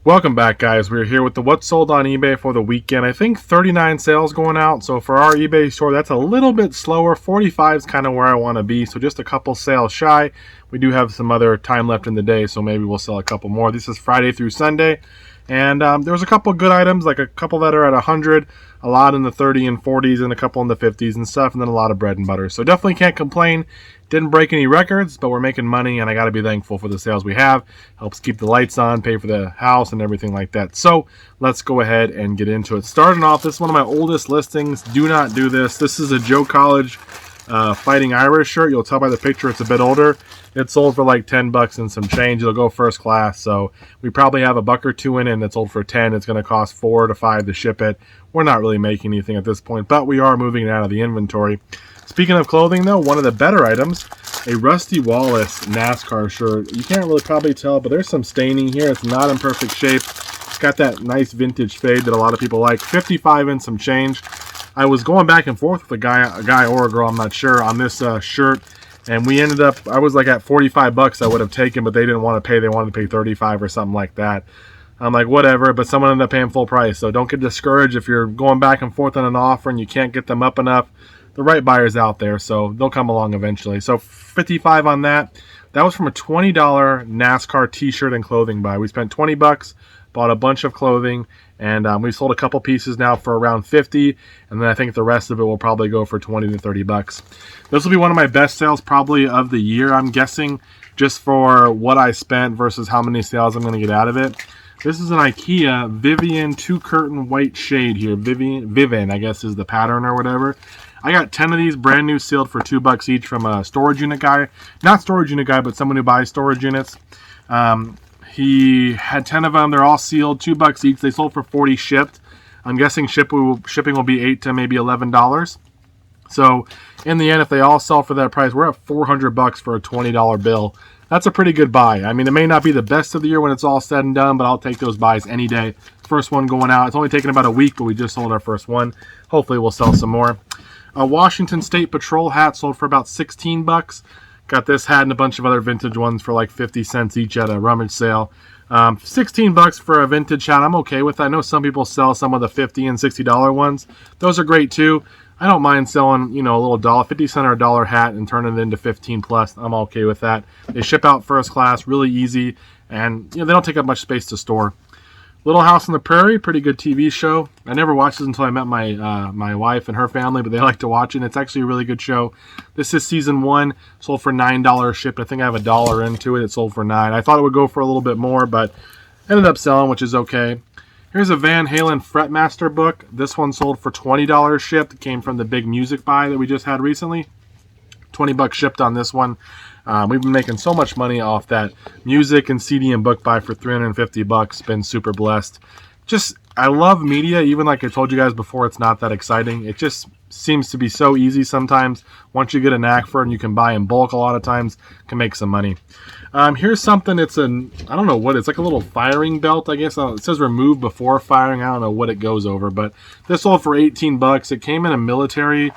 Welcome back, guys. We're here with the What's Sold on eBay for the weekend. I think 39 sales going out. So for our eBay store, that's a little bit slower. 45 is kind of where I want to be. So just a couple sales shy. We do have some other time left in the day, so maybe we'll sell a couple more. This is Friday through Sunday. And there was a couple good items, like a couple that are at 100, a lot in the 30 and 40s, and a couple in the 50s and stuff, and then a lot of bread and butter. So definitely can't complain. Didn't break any records, but we're making money, and I got to be thankful for the sales we have. Helps keep the lights on, pay for the house, and everything like that. So let's go ahead and get into it. Starting off, this is one of my oldest listings. Do not do this. This is a Joe College Fighting Irish shirt. You'll tell by the picture it's a bit older. It sold for like 10 bucks and some change. It'll go first class, so we probably have a buck or two in it, and it's sold for 10. It's going to cost 4 to 5 to ship it. We're not really making anything at this point, but we are moving it out of the inventory. Speaking of clothing, though, one of the better items, a Rusty Wallace Nascar shirt. You can't really probably tell, but there's some staining here. It's not in perfect shape. It's got that nice vintage fade that a lot of people like. 55 and some change. I was going back and forth with a guy or a girl, I'm not sure, on this shirt, and we ended up, I was like at 45 bucks I would have taken, but they didn't want to pay. They wanted to pay 35 or something like that. I'm like, whatever, but someone ended up paying full price, so don't get discouraged if you're going back and forth on an offer and you can't get them up enough. The right buyer's out there, so they'll come along eventually. So 55 on that. That was from a $20 NASCAR t-shirt and clothing buy. We spent 20 bucks, bought a bunch of clothing, and we sold a couple pieces now for around 50, and then I think the rest of it will probably go for 20 to 30 bucks. This will be one of my best sales probably of the year, I'm guessing, just for what I spent versus how many sales I'm going to get out of it. This is an IKEA Vivian 2-curtain white shade here. Vivian, I guess, is the pattern or whatever. I got 10 of these brand new sealed for $2 each from a storage unit guy. Not storage unit guy, but someone who buys storage units. He had 10 of them. They're all sealed, $2 each. They sold for 40 shipped. I'm guessing shipping will be $8 to maybe $11. So in the end, if they all sell for that price, we're at $400 for a $20 bill. That's a pretty good buy. I mean, it may not be the best of the year when it's all said and done, but I'll take those buys any day. First one going out. It's only taken about a week, but we just sold our first one. Hopefully we'll sell some more. A Washington State Patrol hat sold for about 16 bucks. Got this hat and a bunch of other vintage ones for like 50 cents each at a rummage sale. 16 bucks for a vintage hat, I'm okay with that. I know some people sell some of the $50 and $60 ones. Those are great too. I don't mind selling, a little 50 cent or $1 hat and turning it into 15 plus. I'm okay with that. They ship out first class, really easy, and they don't take up much space to store. Little House on the Prairie, pretty good TV show. I never watched this until I met my wife and her family, but they like to watch it. It's actually a really good show. This is season 1, sold for $9 shipped. I think I have $1 into it. It sold for $9. I thought it would go for a little bit more, but ended up selling, which is okay. Here's a Van Halen Fretmaster book. This one sold for $20 shipped. It came from the big music buy that we just had recently. 20 bucks shipped on this one. We've been making so much money off that music and CD and book buy for 350 bucks. Been super blessed. I love media. Even like I told you guys before, it's not that exciting. It just seems to be so easy sometimes. Once you get a knack for it and you can buy in bulk a lot of times, can make some money. Here's something. I don't know what it's like, a little firing belt, I guess. It says remove before firing. I don't know what it goes over, but this sold for 18 bucks. It came in a military,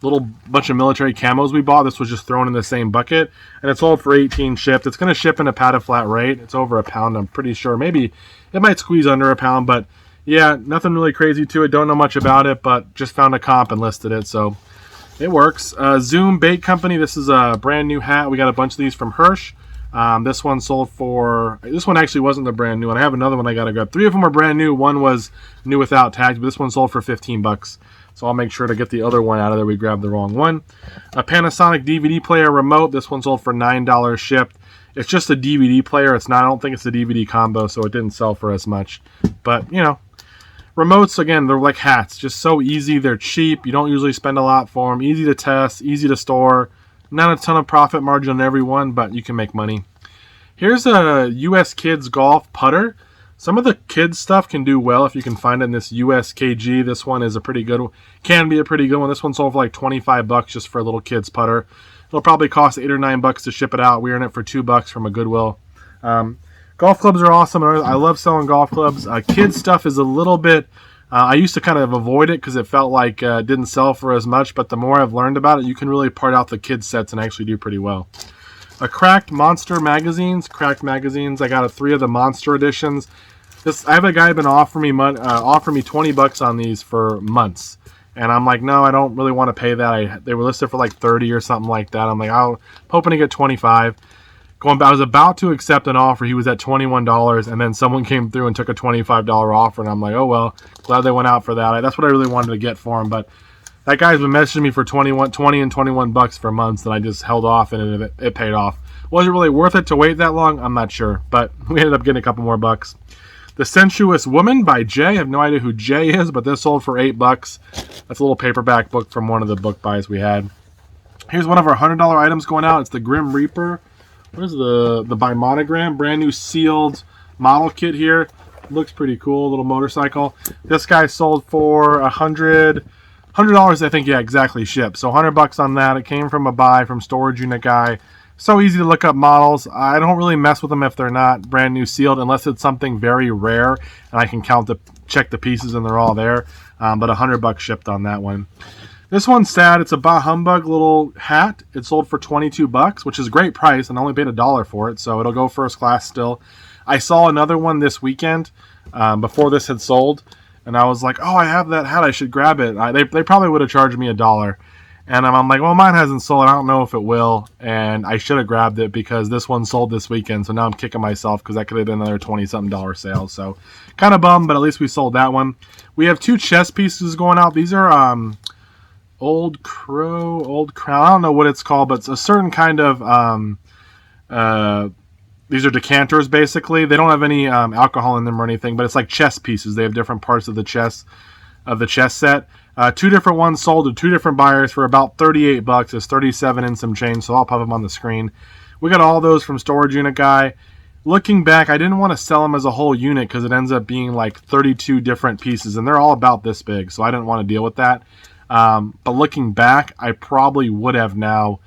little bunch of military camos we bought. This was just thrown in the same bucket, and it sold for 18 shipped. It's going to ship in a padded flat rate. It's over a pound, I'm pretty sure. Maybe it might squeeze under a pound, but yeah, nothing really crazy to it. Don't know much about it, but just found a comp and listed it, so it works. Zoom Bait Company. This is a brand new hat. We got a bunch of these from Hirsch. This one sold for, this one actually wasn't the brand new one. I have another one I got to grab. 3 of them are brand new. One was new without tags, but this one sold for 15 bucks. So I'll make sure to get the other one out of there. We grabbed the wrong one. A Panasonic DVD player remote. This one sold for $9 shipped. It's just a DVD player. I don't think it's a DVD combo, so it didn't sell for as much. But, remotes, again, they're like hats. Just so easy. They're cheap. You don't usually spend a lot for them. Easy to test, easy to store. Not a ton of profit margin on every one, but you can make money. Here's a US Kids Golf putter. Some of the kids stuff can do well if you can find it in this USKG. This one is a pretty good one. Can be a pretty good one. This one sold for like 25 bucks just for a little kid's putter. It'll probably cost 8 or 9 bucks to ship it out. We earn it for 2 bucks from a Goodwill. Golf clubs are awesome. I love selling golf clubs. Kids stuff is a little bit, I used to kind of avoid it because it felt like it didn't sell for as much, but the more I've learned about it, you can really part out the kids sets and actually do pretty well. A Cracked Monster magazines. Cracked magazines. I got 3 of the Monster editions. I have a guy been offering me $20 on these for months, and I'm like, no, I don't really want to pay that. They were listed for like 30 or something like that. I'm like, I'm hoping to get 25. I was about to accept an offer. He was at $21, and then someone came through and took a $25 offer, and I'm like, oh well, glad they went out for that. That's what I really wanted to get for him, but that guy's been messaging me for $20 and $21 for months, and I just held off, and it paid off. Was it really worth it to wait that long? I'm not sure, but we ended up getting a couple more bucks. The Sensuous Woman by Jay. I have no idea who Jay is, but this sold for $8. That's a little paperback book from one of the book buys we had. Here's one of our $100 items going out. It's the Grim Reaper. Where's the by Monogram? Brand new sealed model kit here. Looks pretty cool. Little motorcycle. This guy sold for $100. I think, yeah, exactly, shipped. So $100 on that. It came from a buy from Storage Unit Guy. So easy to look up models. I don't really mess with them if they're not brand new sealed, unless it's something very rare and I can check the pieces and they're all there. But $100 shipped on that one. This one's sad. It's a Bah Humbug little hat. It sold for $22, which is a great price, and I only paid $1 for it, so it'll go first class still. I saw another one this weekend before this had sold, and I was like, oh, I have that hat. I should grab it. They probably would have charged me $1. And I'm like, well, mine hasn't sold. I don't know if it will. And I should have grabbed it because this one sold this weekend. So now I'm kicking myself because that could have been another $20-something sale. So kind of bummed, but at least we sold that one. We have 2 chess pieces going out. These are Old Crown. I don't know what it's called, but it's a certain kind of... these are decanters, basically. They don't have any alcohol in them or anything, but it's like chess pieces. They have different parts of the chess set. 2 different ones sold to 2 different buyers for about $38. It's $37 and some change, so I'll pop them on the screen. We got all those from Storage Unit Guy. Looking back, I didn't want to sell them as a whole unit because it ends up being like 32 different pieces, and they're all about this big, so I didn't want to deal with that. But looking back, I probably would have now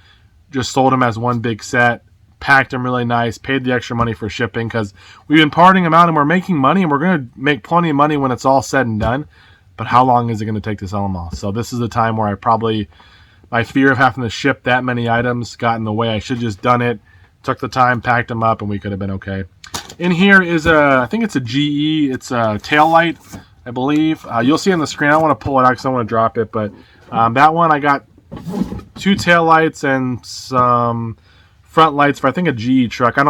just sold them as one big set, packed them really nice, paid the extra money for shipping because we've been parting them out and we're making money, and we're going to make plenty of money when it's all said and done. But how long is it going to take to sell them all? So this is the time where my fear of having to ship that many items got in the way. I should have just done it, took the time, packed them up, and we could have been okay. In here is I think it's a GE. It's a tail light, I believe. You'll see on the screen. I don't want to pull it out because I want to drop it. But that one, I got 2 tail lights and some front lights for, I think, a GE truck. A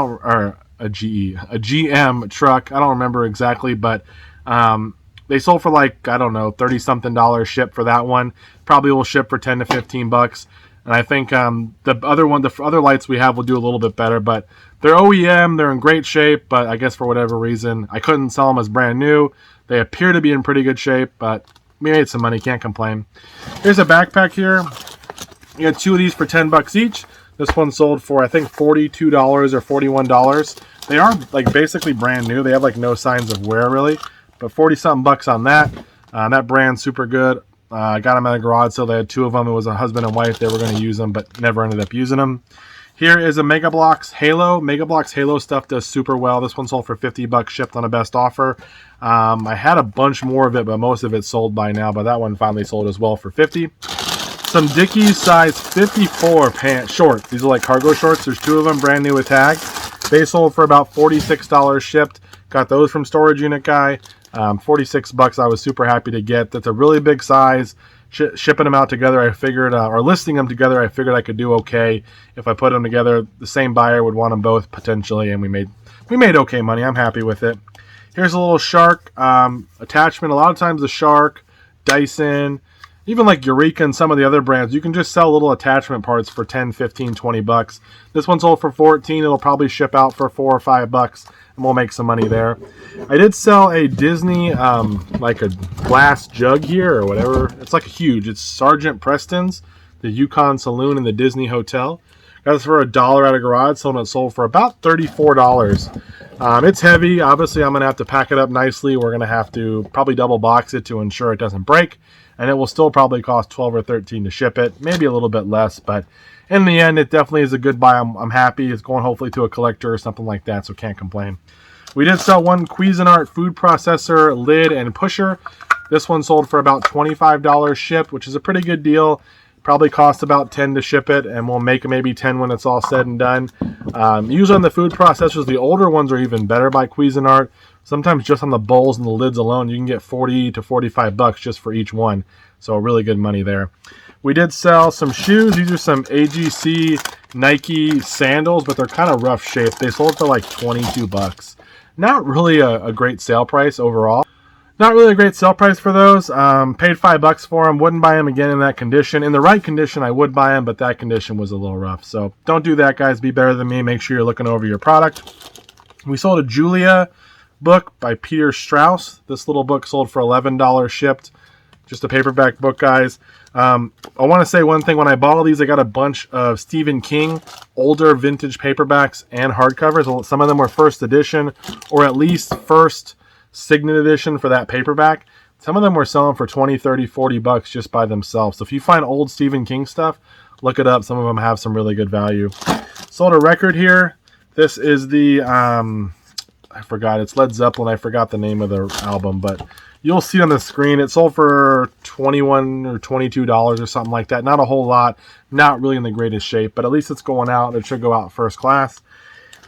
GM truck. I don't remember exactly, but they sold for like, I don't know, $30-something ship for that one. Probably will ship for $10 to $15. And I think the other lights we have will do a little bit better, but they're OEM, they're in great shape, but I guess for whatever reason, I couldn't sell them as brand new. They appear to be in pretty good shape, but we made some money, can't complain. Here's a backpack here. You got 2 of these for $10 each. This one sold for, I think, $42 or $41. They are like basically brand new. They have like no signs of wear really, but 40-something bucks on that. That brand's super good. I got them at a garage sale. They had 2 of them. It was a husband and wife. They were going to use them, but never ended up using them. Here is a Mega Bloks Halo. Mega Bloks Halo stuff does super well. This one sold for $50, shipped on a best offer. I had a bunch more of it, but most of it sold by now. But that one finally sold as well for $50. Some Dickies size 54 pants shorts. These are like cargo shorts. There's 2 of them, brand new with tag. They sold for about $46 shipped. Got those from Storage Unit Guy. $46 I was super happy to get. That's a really big size. Shipping them out together, I figured, or listing them together, I figured I could do okay. If I put them together, the same buyer would want them both potentially, and we made okay money. I'm happy with it. Here's a little Shark attachment. A lot of times the Shark, Dyson, even like Eureka and some of the other brands, you can just sell little attachment parts for $10, $15, $20. This one sold for $14. It'll probably ship out for $4 or $5, and we'll make some money there. I did sell a Disney, like a glass jug here or whatever. It's like huge. It's Sergeant Preston's, the Yukon Saloon in the Disney Hotel. Got this for $1 at a garage, so it sold for about $34. It's heavy. Obviously, I'm going to have to pack it up nicely. We're going to have to probably double box it to ensure it doesn't break. And it will still probably cost $12 or $13 to ship it. Maybe a little bit less, but in the end, it definitely is a good buy. I'm happy. It's going hopefully to a collector or something like that, so can't complain. We did sell one Cuisinart food processor lid and pusher. This one sold for about $25 shipped, which is a pretty good deal. Probably cost about 10 to ship it, and we'll make maybe 10 when it's all said and done. Usually on the food processors, the older ones are even better by Cuisinart. Sometimes just on the bowls and the lids alone, you can get 40 to 45 bucks just for each one. So really good money there. We did sell some shoes. These are some AGC Nike sandals, but they're kind of rough shape. They sold for like 22 bucks. Not really a great sale price overall. Not really a great sale price for those. Paid $5 for them. Wouldn't buy them again in that condition. In the right condition, I would buy them, but that condition was a little rough. So don't do that, guys. Be better than me. Make sure you're looking over your product. We sold a Julia book by Peter Strauss. This little book sold for $11 shipped. Just a paperback book, guys. I want to say one thing. When I bought all these, I got a bunch of Stephen King older vintage paperbacks and hardcovers. Some of them were first edition, or at least first Signet edition for that paperback. Some of them were selling for 20, 30, 40 bucks just by themselves. So if you find old Stephen King stuff, look it up. Some of them have some really good value. Sold a record here. This is the, I forgot, it's Led Zeppelin. I forgot the name of the album, but you'll see on the screen. It sold for $21 or $22 or something like that. Not a whole lot. Not really in the greatest shape, but at least it's going out. It should go out first class.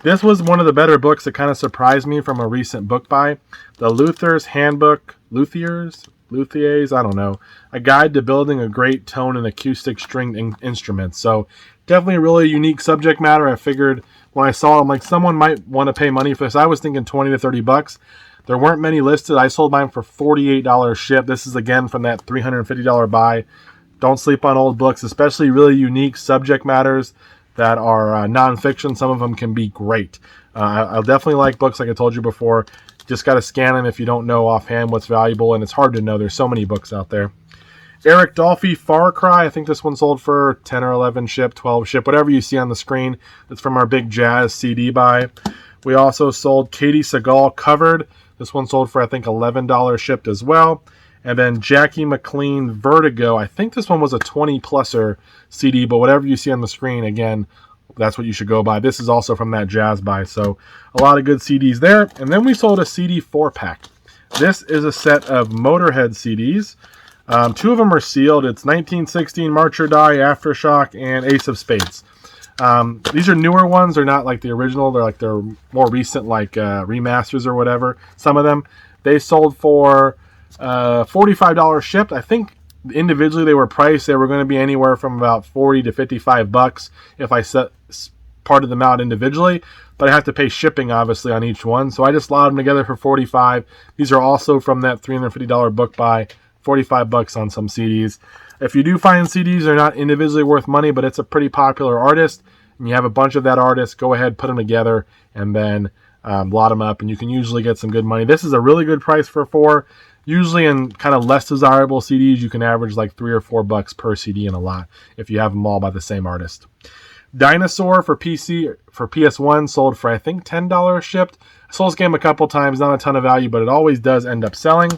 This was one of the better books that kind of surprised me from a recent book buy. The Luthiers Handbook, Luthiers, I don't know. A Guide to Building a Great Tone and Acoustic Stringed Instrument. So definitely a really unique subject matter. I figured when I saw it, I'm like, someone might want to pay money for this. I was thinking 20 to 30 bucks. There weren't many listed. I sold mine for $48 ship. This is again from that $350 buy. Don't sleep on old books, especially really unique subject matters that are nonfiction. Some of them can be great. I'll definitely like books, like I told you before. Just got to scan them if you don't know offhand what's valuable, and it's hard to know. There's so many books out there. Eric Dolphy, Far Cry. I think this one sold for 10 or 11 ship, 12 ship, whatever you see on the screen. It's from our big jazz CD buy. We also sold Katie Seagal, Covered. This one sold for, I think, $11 shipped as well. And then Jackie McLean, Vertigo. I think this one was a 20-pluser CD, but whatever you see on the screen, again, that's what you should go buy. This is also from that jazz buy, so a lot of good CDs there. And then we sold a CD 4-pack. This is a set of Motorhead CDs. Two of them are sealed. It's 1916, March or Die, Aftershock, and Ace of Spades. These are newer ones. They're not like the original. They're more recent, like remasters or whatever. Some of them. They sold for $45 shipped. I think individually they were priced. They were going to be anywhere from about 40 to 55 bucks if I parted them out individually, but I have to pay shipping obviously on each one. So I just slotted them together for 45. These are also from that $350 book buy, 45 bucks on some CDs. If you do find CDs, they're not individually worth money, but it's a pretty popular artist, and you have a bunch of that artist, go ahead, put them together, and then lot them up, and you can usually get some good money. This is a really good price for 4. Usually in kind of less desirable CDs, you can average like 3 or 4 bucks per CD in a lot if you have them all by the same artist. Dinosaur for PC, for PS1 sold for, I think, $10 shipped. I sold this game a couple times, not a ton of value, but it always does end up selling.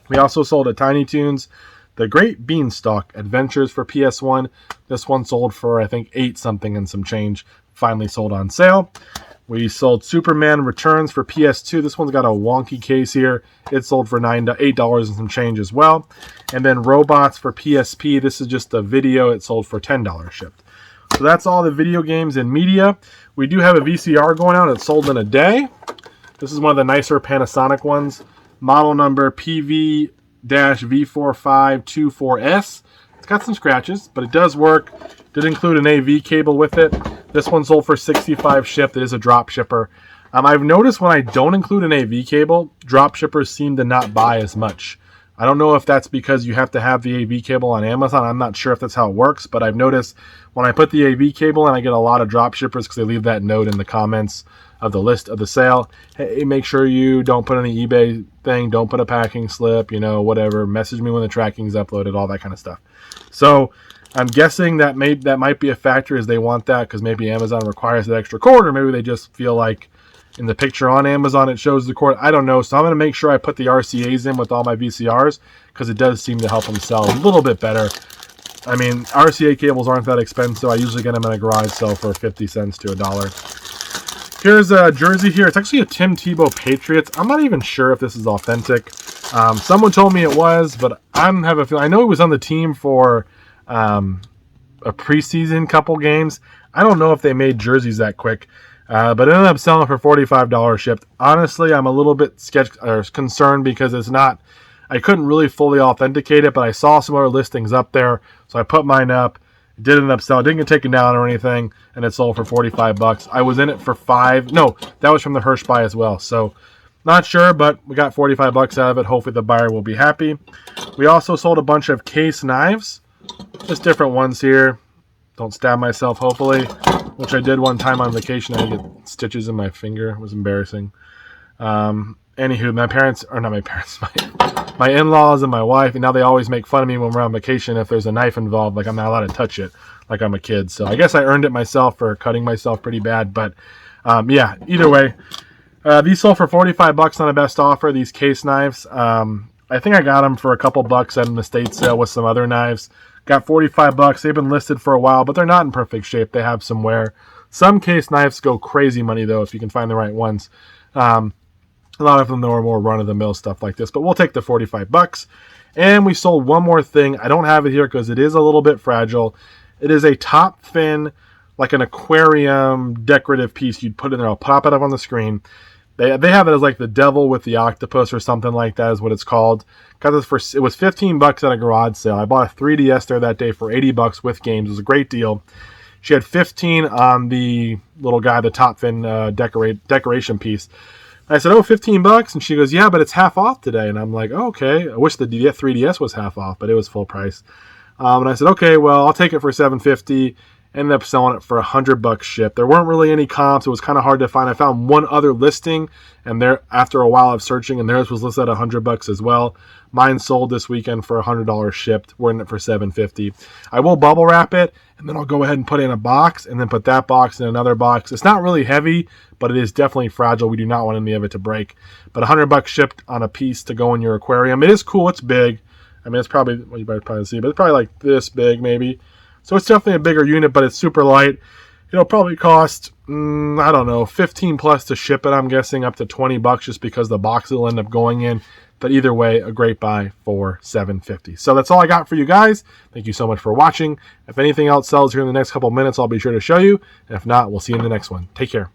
We also sold a Tiny Toons, The Great Beanstalk Adventures for PS1. This one sold for, I think, 8 something and some change. Finally sold on sale. We sold Superman Returns for PS2. This one's got a wonky case here. It sold for $8 and some change as well. And then Robots for PSP. This is just a video. It sold for $10 shipped. So that's all the video games and media. We do have a VCR going out. It sold in a day. This is one of the nicer Panasonic ones. Model number PV-V4524S. It's got some scratches, but it does work. Did include an AV cable with it. This one sold for $65 shipped. It is a drop shipper. I've noticed when I don't include an AV cable, drop shippers seem to not buy as much. I don't know if that's because you have to have the AV cable on Amazon. I'm not sure if that's how it works, but I've noticed when I put the AV cable in, I get a lot of drop shippers because they leave that note in the comments of the list of the sale. Hey, make sure you don't put any eBay thing, don't put a packing slip, whatever. Message me when the tracking's uploaded, all that kind of stuff. So I'm guessing that might be a factor, is they want that because maybe Amazon requires that extra cord, or maybe they just feel like in the picture on Amazon it shows the cord. I don't know. So I'm going to make sure I put the RCAs in with all my VCRs because it does seem to help them sell a little bit better. I mean, RCA cables aren't that expensive. I usually get them in a garage sale for 50 cents to $1. Here's a jersey here. It's actually a Tim Tebow Patriots. I'm not even sure if this is authentic. Someone told me it was, but I have a feeling. I know he was on the team for a preseason couple games. I don't know if they made jerseys that quick, but it ended up selling for $45 shipped. Honestly, I'm a little bit concerned because it's not. I couldn't really fully authenticate it, but I saw some other listings up there, so I put mine up. It did end up selling. It didn't get taken down or anything, and it sold for $45. I was in it for $5. No, that was from the Hirsch buy as well. So not sure, but we got $45 out of it. Hopefully the buyer will be happy. We also sold a bunch of case knives, just different ones here. Don't stab myself, hopefully, which I did one time on vacation. I get stitches in my finger. It was embarrassing. Anywho, my in-laws and my wife, and now they always make fun of me when we're on vacation if there's a knife involved, like I'm not allowed to touch it, like I'm a kid. So I guess I earned it myself for cutting myself pretty bad. But yeah, either way, these sold for $45 on a best offer, these case knives. I think I got them for a couple bucks at an estate sale with some other knives. Got $45. They've been listed for a while, but they're not in perfect shape. They have some wear. Some case knives go crazy money, though, if you can find the right ones. A lot of them, though, are more run-of-the-mill stuff like this, but we'll take the $45. And we sold one more thing. I don't have it here because it is a little bit fragile. It is a top fin, like an aquarium decorative piece you'd put in there. I'll pop it up on the screen. They have it as like the devil with the octopus or something like that is what it's called. Got this for, it was $15 at a garage sale. I bought a 3DS there that day for $80 with games. It was a great deal. She had 15 on the little guy, the top fin decoration piece. I said, oh, $15? And she goes, yeah, but it's half off today. And I'm like, oh, okay. I wish the 3DS was half off, but it was full price. And I said, okay, well, I'll take it for $7.50. Ended up selling it for $100 shipped. There weren't really any comps. It was kind of hard to find. I found one other listing, and there, after a while of searching, and theirs was listed at $100 as well. Mine sold this weekend for $100 shipped. We're in it for $7.50. I will bubble wrap it, and then I'll go ahead and put it in a box, and then put that box in another box. It's not really heavy, but it is definitely fragile. We do not want any of it to break. But $100 shipped on a piece to go in your aquarium. It is cool. It's big. I mean, it's probably, well, you might probably see, but it's probably like this big maybe. So it's definitely a bigger unit, but it's super light. It'll probably cost, I don't know, 15 plus to ship it. I'm guessing up to $20 just because the box will end up going in. But either way, a great buy for $7.50. So that's all I got for you guys. Thank you so much for watching. If anything else sells here in the next couple minutes, I'll be sure to show you. And if not, we'll see you in the next one. Take care.